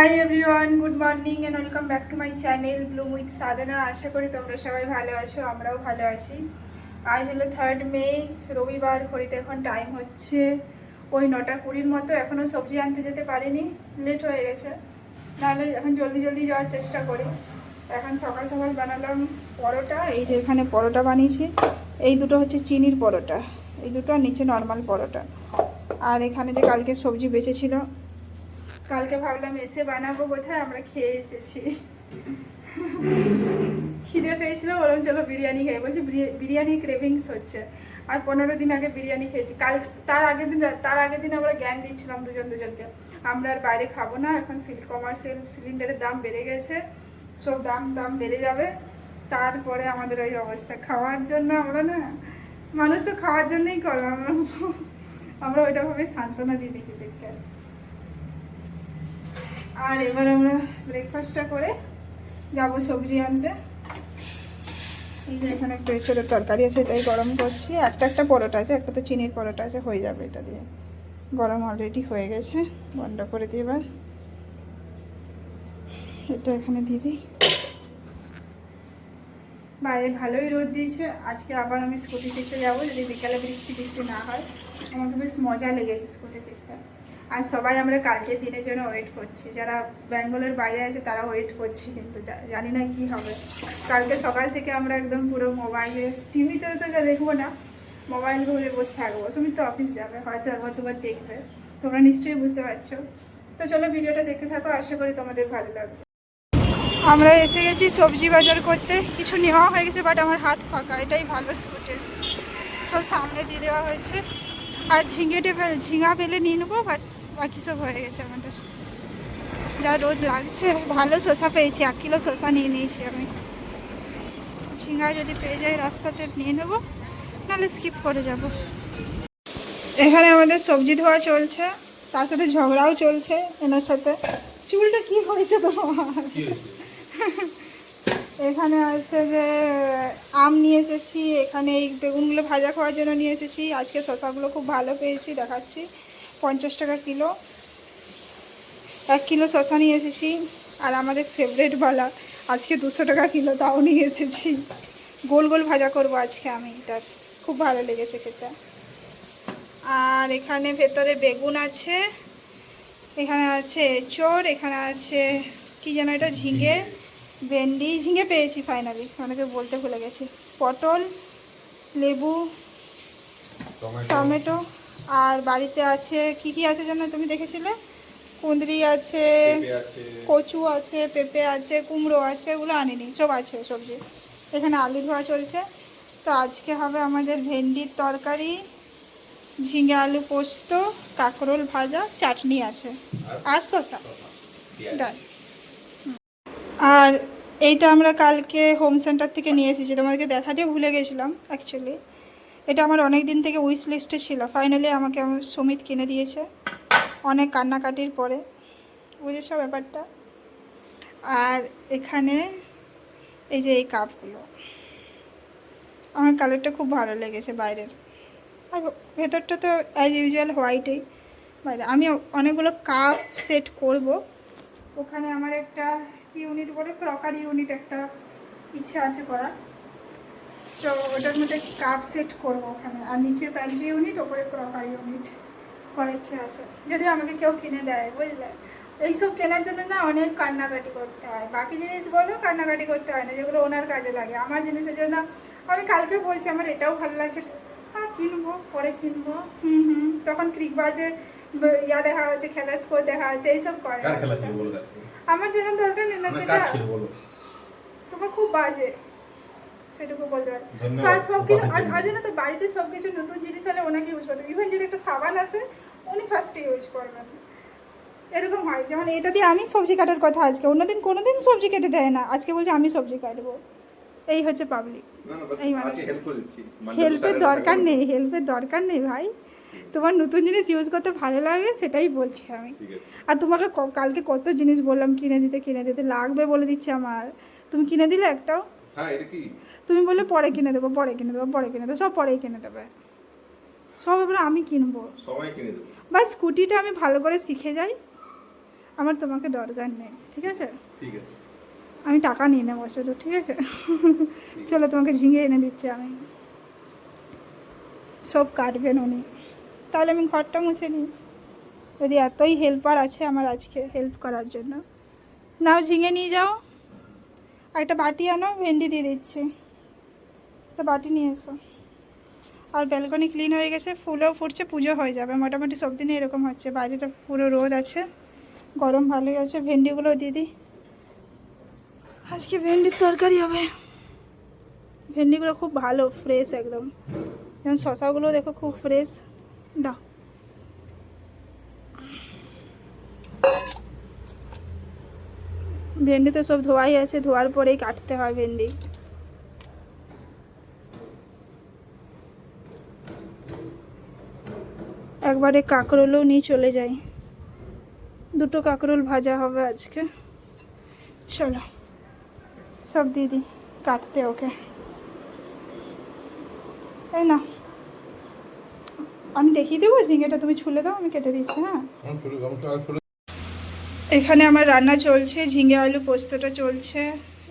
High everyone, good morning and welcome back to my channel bloom with Sadhana. আশা করি তোমরা সবাই ভালো আছো, আমরাও ভালো আছি। আজ হলো 3 মে, রবিবার। ঘড়িতে এখন টাইম হচ্ছে ওই 9:20 মতো। এখনও সবজি আনতে যেতে পারিনি, লেট হয়ে গেছে। নাহলে এখন জলদি জলদি যাওয়ার চেষ্টা করি। এখন সকাল সকাল বানালাম পরোটা। এই যে এখানে পরোটা বানিয়েছি, এই দুটো হচ্ছে চিনির পরোটা, এই দুটো আর নিচে নর্মাল পরোটা। আর এখানে যে কালকে সবজি বেঁচেছিল, কালকে ভাবলাম এসে বানাবো, কোথায় আমরা খেয়ে এসেছি। খিদে পেয়েছিল, বললাম চলো বিরিয়ানি খাই। বলছি বিরিয়ানি ক্রেভিংস হচ্ছে। আর 15 দিন আগে বিরিয়ানি খেয়েছি। তার আগের দিন আমরা জ্ঞান দিচ্ছিলাম দুজনকে, আমরা আর বাইরে খাবো না। এখন কমার্শিয়াল সিলিন্ডারের দাম বেড়ে গেছে, সব দাম বেড়ে যাবে। তারপরে আমাদের ওই অবস্থা। খাওয়ার জন্য আমরা না, মানুষ তো খাওয়ার জন্যই করো, আমরা ওইটাভাবে সান্ত্বনা দিয়ে দেখি দেখতে। আর এবার আমরা ব্রেকফাস্টটা করে যাবো সবজি আনতে। এই যে এখানে একটা এঁচড়ের তরকারি আছে, এটাই গরম করছি। একটা পরোটা আছে, একটা তো চিনির পরোটা আছে, হয়ে যাবে এটা দিয়ে। গরম অলরেডি হয়ে গেছে, বন্ধ করে দিই। এবার এটা এখানে দিয়ে দিই। বাইরে ভালোই রোদ দিয়েছে। আজকে আবার আমি স্কুটি শিখতে যাবো, যদি বিকালে বৃষ্টি না হয়। আমাকে বেশ মজা লেগেছে স্কুটি শিখতে। আর সবাই আমরা কালকের দিনের জন্য ওয়েট করছি। যারা বেঙ্গলের বাইরে আছে তারা ওয়েট করছি, কিন্তু জানি না কি হবে। কালকে সকাল থেকে আমরা একদম পুরো মোবাইলে, টিভিতে তো যা দেখবো না, মোবাইল ঘুরে বসে থাকবো। সুমিত তো অফিস যাবে, হয়তো একবার দুবার দেখবে, তোমরা নিশ্চয়ই বুঝতে পারছো। তো চলো ভিডিওটা দেখতে থাকো, আশা করি তোমাদের ভালো লাগবে। আমরা এসে গেছি সবজি বাজার করতে। কিছু নেওয়া হয়ে গেছে, বাট আমার হাত ফাঁকা, এটাই ভালো। স্কুটে সব সামনে দিয়ে দেওয়া হয়েছে। আর ঝিঙা পেলে নিয়ে নেবো, বাকি সব হয়ে গেছে আমাদের। যা রোদ লাগছে, ভালো শসা পেয়েছি, 1 কিলো শসা নিয়ে নিয়েছি আমি। ঝিঙা যদি পেয়ে যাই রাস্তাতে নিয়ে নেবো, নাহলে স্কিপ করে যাব। এখানে আমাদের সবজি ধোয়া চলছে, তার সাথে ঝগড়াও চলছে এনার সাথে। চুলটা কি হয়েছে তোমার? এখানে আছে যে আম নিয়ে এসেছি, এখানে এই বেগুনগুলো ভাজা খাওয়ার জন্য নিয়ে এসেছি। আজকে শসাগুলো খুব ভালো পেয়েছি, দেখাচ্ছি। 50 টাকা কিলো, 1 কিলো শসা নিয়ে এসেছি। আর আমাদের ফেভারিট বালা আজকে 200 টাকা কিলো, তাও নিয়ে এসেছি। গোল গোল ভাজা করব আজকে আমি, এটার খুব ভালো লেগেছে খেতে। আর এখানে ভেতরে বেগুন আছে, এখানে আছে এঁচড়, এখানে আছে কি যেন এটা, ঝিঙে পেয়েছি ফাইনালি, অনেকে বলতে ভুলে গেছি। পটল, লেবু, টমেটো। আর বাড়িতে আছে কি আছে যেন, তুমি দেখেছিলে? কুঁদরি আছে, কচু আছে, পেঁপে আছে, কুমড়ো আছে, এগুলো আনিনি, সব আছে সবজি। এখানে আলু ধোয়া চলছে। তো আজকে হবে আমাদের ভেন্ডির তরকারি, ঝিঙে আলু পোস্ত, কাঁকরোল ভাজা, চাটনি আছে, আর শসা, ডাল। আর এইটা আমরা কালকে হোম সেন্টার থেকে নিয়ে এসেছি, তোমাদেরকে দেখাতে ভুলে গেছিলাম অ্যাকচুয়ালি। এটা আমার অনেক দিন থেকে উইশ লিস্টে ছিল, ফাইনালি আমাকে আমার সুমিত কিনে দিয়েছে অনেক কান্নাকাটির পরে, বুঝেছো ব্যাপারটা। আর এখানে এই যে এই কাপগুলো, আমার কালারটা খুব ভালো লেগেছে বাইরের, আর ভেতরটা তো অ্যাজ ইউজুয়াল হোয়াইটেই। বাইরে আমি অনেকগুলো কাপ সেট করব। ওখানে আমার একটা কি ইউনিট বলে, ক্রকারি ইউনিট একটা ইচ্ছে আছে করার। তো ওটার মধ্যে কাপ সেট করবো ওখানে, আর নিচে প্যান্ট্রি ইউনিট, ওপরে ক্রকারি ইউনিট করার ইচ্ছে আছে, যদি আমাকে কেউ কিনে দেয়, বুঝলে। এইসব কেনার জন্য না অনেক কান্নাকাটি করতে হয়। বাকি জিনিস বলো কান্নাকাটি করতে হয় না, যেগুলো ওনার কাজে লাগে। আমার জিনিসের জন্য আমি কালকে বলছি আমার এটাও ভালো লাগছে, হ্যাঁ কিনবো, পরে কিনবো, তখন ক্রিকবাজে ইয়া দেখা হচ্ছে, খেলার স্কোর দেখা হচ্ছে, এইসব করে। আমার জন্য দরকার নেই না সেটা, তোমার খুব বাজে, সেটুকু বলতে পারি। সব কিছু আর জন্য তো বাড়িতে সব কিছু নতুন জিনিস হলে ওনাকে ইউজ করতে, ইভেন যদি একটা সাবান আসে উনি ফার্স্টে ইউজ করবেন। এরকম হয়, যেমন এটা দিয়ে আমি সবজি কাটার কথা, আজকে অন্যদিন কোনোদিন সবজি কেটে দেয় না, আজকে বলছে আমি সবজি কাটবো। এই হচ্ছে পাবলিক, এই মানুষ। হেল্পের দরকার নেই ভাই, তোমার নতুন জিনিস ইউজ করতে ভালো লাগে সেটাই বলছি আমি। আর তোমাকে কালকে কত জিনিস বললাম কিনে দিতে, লাগবে বলে দিচ্ছে আমার, তুমি কিনে দিলে একটাও? তুমি বললে পরে কিনে দেবো, সব পরেই কিনে দেবে, সব এবার আমি কিনবো। বাস স্কুটিটা আমি ভালো করে শিখে যাই, আমার তোমাকে দরকার নেই, ঠিক আছে? ঠিক আছে, আমি টাকা নিয়ে নেবো শুধু, ঠিক আছে? চলো তোমাকে ঝিঙে এনে দিচ্ছি আমি, সব কাটবেন উনি। তাহলে আমি ঘরটা মুছে নিই, যদি এতই হেল্পার আছে আমার আজকে হেল্প করার জন্য। নাও ঝিঙে নিয়ে যাও, আর একটা বাটি আনো, ভেন্ডি দিয়ে দিচ্ছি, একটা বাটি নিয়ে এসো। আর ব্যালকনি ক্লিন হয়ে গেছে, ফুলও ফুটছে, পুজো হয়ে যাবে মোটামুটি। সব দিনে এরকম হচ্ছে, বাইরেটা পুরো রোদ আছে, গরম ভালোই আছে। ভেন্ডিগুলো দিয়ে দিই, আজকে ভেন্ডির তরকারি হবে। ভেন্ডিগুলো খুব ভালো, ফ্রেশ একদম, যেমন শশাগুলো দেখো খুব ফ্রেশ। দাও, ভেন্ডি তো সব ধোয়াই আছে, ধোয়ার পরেই কাটতে হয় ভেন্ডি। একবারে কাঁকরোলও নিয়ে চলে যাই, দুটো কাঁকরোল ভাজা হবে আজকে। চলো সব দিয়ে দিই কাটতে ওকে। এই না, আমি দেখিয়ে দেবো ঝিঙেটা, তুমি ছুলে দাও, আমি কেটে দিচ্ছি। হ্যাঁ, এখানে আমার রান্না চলছে, ঝিঙে আলু পোস্তটা চলছে।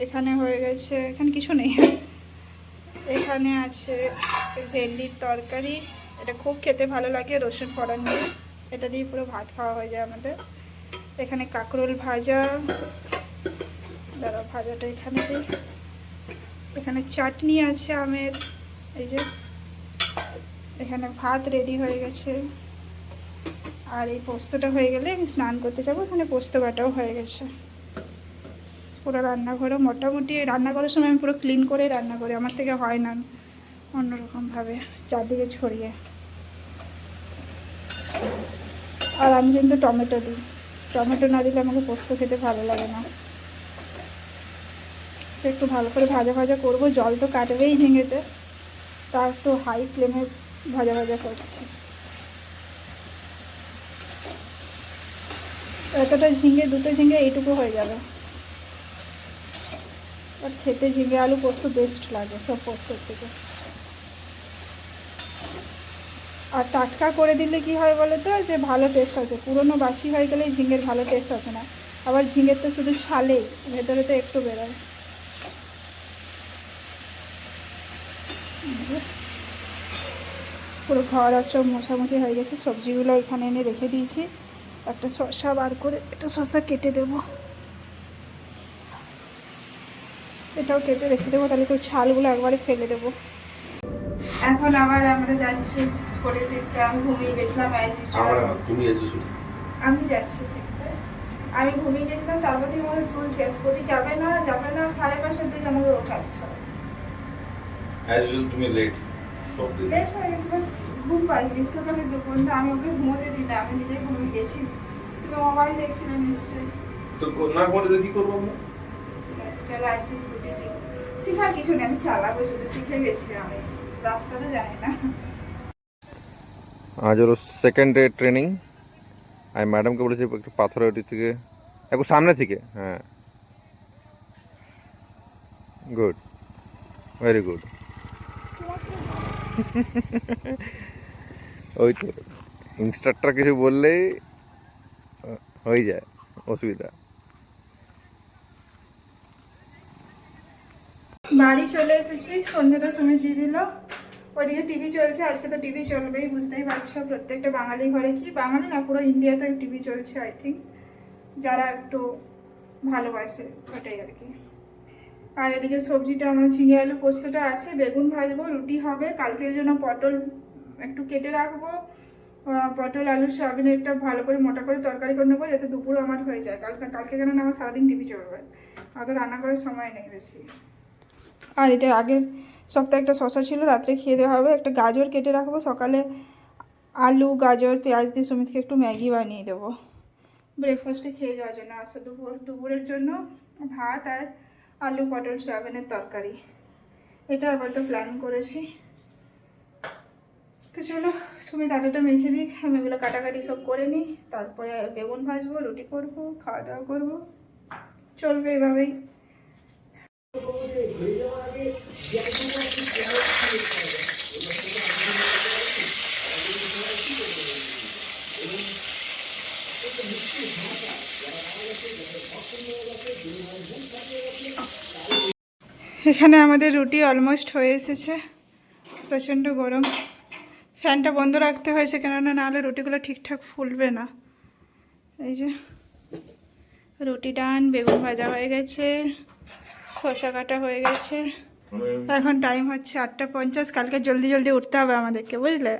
এখানে হয়ে গেছে, এখানে কিছু নেই, এখানে আছে ভেন্ডির তরকারি, এটা খুব খেতে ভালো লাগে রসুন ফোড়ন দিয়ে, এটা দিয়ে পুরো ভাত খাওয়া হয়ে যায় আমাদের। এখানে কাঁকরোল ভাজা, দাঁড়াও ভাজাটা এখানে দিই। এখানে চাটনি আছে আমের, এই যে। এখানে ভাত রেডি হয়ে গেছে, আর এই পোস্তটা হয়ে গেলে আমি স্নান করতে যাবো। এখানে পোস্ত বাটাও হয়ে গেছে। পুরো রান্নাঘরও মোটামুটি, রান্না করার সময় আমি পুরো ক্লিন করে রান্না করি, আমার থেকে হয় না অন্যরকমভাবে চারদিকে ছড়িয়ে। আর আমি কিন্তু টমেটো দিই, টমেটো না দিলে আমাকে পোস্ত খেতে ভালো লাগে না। একটু ভালো করে ভাজা ভাজা করবো, জল তো কাটবেই ঝিঙেতে, তা একটু হাই ফ্লেমে ভাজা ভাজা করছি। এতটা ঝিঙে, দুটো ঝিঙে এইটুকু হয়ে যাবে। আর খেতে ঝিঙে আলু পোস্ত বেস্ট লাগে সব পোস্তর থেকে। আর টাটকা করে দিলে কি হয় বলো তো, যে ভালো টেস্ট আছে। পুরনো বাসি হয়ে গেলে ঝিঙের ভালো টেস্ট আসে না। আবার ঝিঙের তো শুধু ছালেই, ভেতরে তো একটু বেরোয়। পুরো ঘর আর সব মোছামুছি হয়ে গেছে। সবজিগুলো এখানে এনে রেখে দিয়েছি, একটা শসা বার করে একটা শসা কেটে দেবো, এটাও কেটে রেখে দেবো, তাহলে তো ছালগুলো একবারে ফেলে দেবো। এখন আবার আমরা যাচ্ছি স্কুলে শিখতে। আমি ঘুমিয়ে গেছিলাম, আমি যাচ্ছি শিখতে। আমি ঘুমিয়ে গেছিলাম, তারপর থেকে আমাকে তুলছে, স্কুটি যাবে না যাবে না, 5:30টার দিকে আমাকে ওঠাচ্ছ। তুমি লেট হয়ে গেছে, ঘুম পাই গ্রীষ্মকালে দুপুরটা, আমি ওকে ঘুমোতে দিই না, আমি নিজেই ঘুমিয়ে গেছি। তুমি মোবাইল দেখছিলে নিশ্চয়ই, তো না ঘুমোতে কি করবো আমরা? চলো আজকে স্কুটি শিখার কিছু নেই, আমি চালাবো শুধু, শিখে গেছি আমি, রাস্তাতে জানি না। আজ ওর সেকেন্ড ডে ট্রেনিং। আমি ম্যাডামকে বলেছি একটু পাথরের ওটি থেকে, একটু সামনে থেকে। হ্যাঁ, গুড, ভেরি গুড। ওই তো ইনস্ট্রাক্টর কিছু বললেই হয়ে যায় অসুবিধা। বাড়ি চলে এসেছি, সন্ধ্যাটা সুমিত দিয়ে দিল। ওইদিকে টিভি চলছে, আজকে তো টিভি চলবেই, বুঝতেই পারছো। প্রত্যেকটা বাঙালি ঘরে, কি বাঙালি না পুরো ইন্ডিয়াতে টিভি চলছে আই থিঙ্ক, যারা একটু ভালোবাসে ওটাই আর কি। আর এদিকে সবজিটা আমার ঝিঙে আলু পোস্তটা আছে, বেগুন ভাজবো, রুটি হবে। কালকের জন্য পটল একটু কেটে রাখবো, পটল আলু সয়াবিনের একটা ভালো করে মোটা করে তরকারি করে নেবো, যাতে দুপুরে আমার হয়ে যায়। কালকে কেন না আমার সারাদিন টিভি চলবে, অত রান্না করার সময় নেই বেশি। আর এটা আগের সপ্তাহে একটা শশা ছিল, রাত্রে খেয়ে দেওয়া হবে। একটা গাজর কেটে রাখবো, সকালে আলু গাজর পেঁয়াজ দিয়ে সুমিতকে একটু ম্যাগি বানিয়ে দেবো ব্রেকফাস্টে খেয়ে যাওয়ার জন্য। আসলে দুপুরের জন্য ভাত আর আলু পটল সয়াবিনের তরকারি, এটা আবার তো প্ল্যান করেছি। তো চলো সুমিত আটাটা মেখে দিই, আমি এগুলো কাটাকাটি সব করে নিই, তারপরে বেগুন ভাজবো, রুটি করবো, খাওয়া দাওয়া করবো, চলবে এভাবেই। এখানে আমাদের রুটি অলমোস্ট হয়ে এসেছে। প্রচণ্ড গরম, ফ্যানটা বন্ধ রাখতে হয়েছে, কেননা নাহলে রুটিগুলো ঠিকঠাক ফুলবে না। এই যে রুটি ডান, বেগুন ভাজা হয়ে গেছে, শসা কাটা হয়ে গেছে। এখন টাইম হচ্ছে 8:50। কালকে জলদি জলদি উঠতে হবে আমাদেরকে, বুঝলে?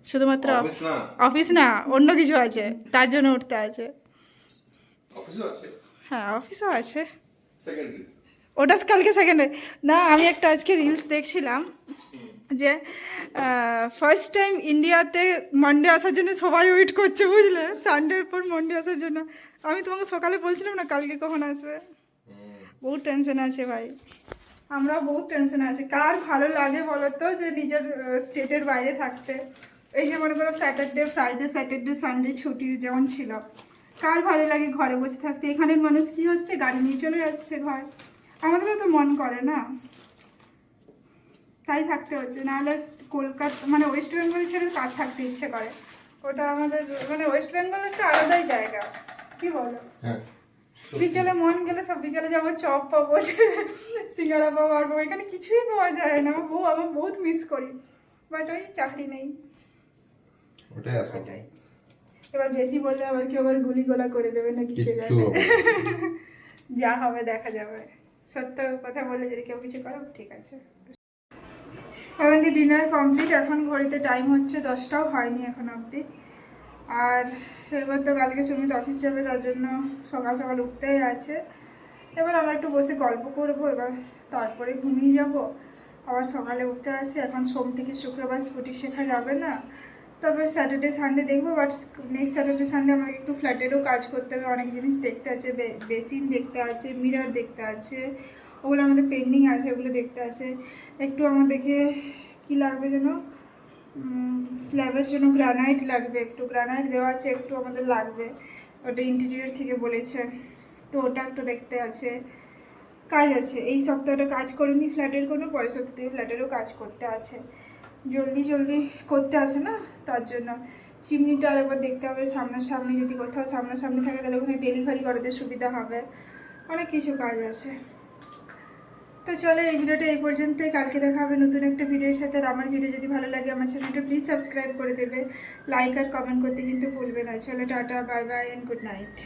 শুধুমাত্র অফিস না, অন্য কিছু আছে, তার জন্য উঠতে আছে। হ্যাঁ, অফিসও আছে। ওটা কালকে সেকেন্ডে না, আমি একটা আজকে রিলস দেখছিলাম যে ফার্স্ট টাইম ইন্ডিয়াতে মানডে আসার জন্য সবাই ওয়েট করছে, বুঝলে? সানডের পর মানডে আসার জন্য। আমি তোমাকে সকালে বলছিলাম না কালকে কখন আসবে। বহুত টেনশন আছে ভাই, আমরা বহুত টেনশন আছে। কার ভালো লাগে বলো তো যে নিজের স্টেটের বাইরে থাকতে? এই যে মনে করো স্যাটারডে, ফ্রাইডে, স্যাটারডে, সানডে ছুটি যেমন ছিল, কার ভালো লাগে ঘরে বসে থাকতে? এখানের মানুষ কি হচ্ছে, গাড়ি নিয়ে চলে যাচ্ছে ঘর। আমাদেরও তো মন করে না, তাই থাকতে হচ্ছে। নাহলে কলকাতা মানে ওয়েস্ট বেঙ্গল ছেড়ে কার থাকতে ইচ্ছে করে? ওটা আমাদের মানে ওয়েস্ট বেঙ্গল একটা আলাদাই জায়গা, কি বলো? বিকেলে মন গেলে সব বিকেলে যাবো, চপ পাবো, সিঙ্গাড়া পাবো, আর পাবো। এখানে কিছুই পাওয়া যায় না। আমার বহুত মিস করি, বাট ওই চাকরি নেই, ওটাই। এবার বেশি বললে আবার কেউ আবার গুলি গোলা করে দেবে না, কিছু যাবে। যা হবে দেখা যাবে। সত্য কথা বলে যদি কেউ কিছু করো, ঠিক আছে। আমাদের ডিনার কমপ্লিট। এখন ঘড়িতে টাইম হচ্ছে 10টাও হয়নি এখন অবধি। আর এবার তো কালকে সুমিত অফিস যাবে, তার জন্য সকাল সকাল উঠতেই আছে। এবার আমরা একটু বসে গল্প করবো, এবার তারপরে ঘুমিয়ে যাব। আবার সকালে উঠতে আছে। এখন সোম থেকে শুক্রবার স্কুটি শেখা যাবে না, তবে স্যাটারডে সানডে দেখবো। বাট নেক্সট স্যাটারডে সানডে আমাকে একটু ফ্ল্যাটেরও কাজ করতে হবে, অনেক জিনিস দেখতে আছে, বেসিন দেখতে আছে, মিরর দেখতে আছে, ওগুলো আমাদের পেন্ডিং আছে, ওগুলো দেখতে আছে। একটু আমাদেরকে কি লাগবে যেন, স্ল্যাবের জন্য গ্রানাইট লাগবে, একটু গ্রানাইট দেওয়া আছে, একটু আমাদের লাগবে, ওটা ইন্টেরিয়র থেকে বলেছে, তো ওটা একটু দেখতে আছে। কাজ আছে, এই সপ্তাহটা কাজ করিনি ফ্ল্যাটের কোনো, পরের সপ্তাহ থেকে ফ্ল্যাটেরও কাজ করতে আছে, জলদি জলদি করতে আছে না, তার জন্য। চিমনিটা আরেকবার দেখতে হবে, সামনাসামনি যদি কোথাও সামনাসামনি থাকে তাহলে ওখানে ডেলিভারি করাতে সুবিধা হবে। অনেক কিছু কাজ আছে। তো চলো, এই ভিডিওটা এই পর্যন্তই। কালকে দেখা হবে নতুন একটা ভিডিওর সাথে। আর আমার ভিডিও যদি ভালো লাগে আমার চ্যানেলটা প্লিজ সাবস্ক্রাইব করে দেবে, লাইক আর কমেন্ট করতে কিন্তু ভুলবে না। চলো, tata, bye bye and good night.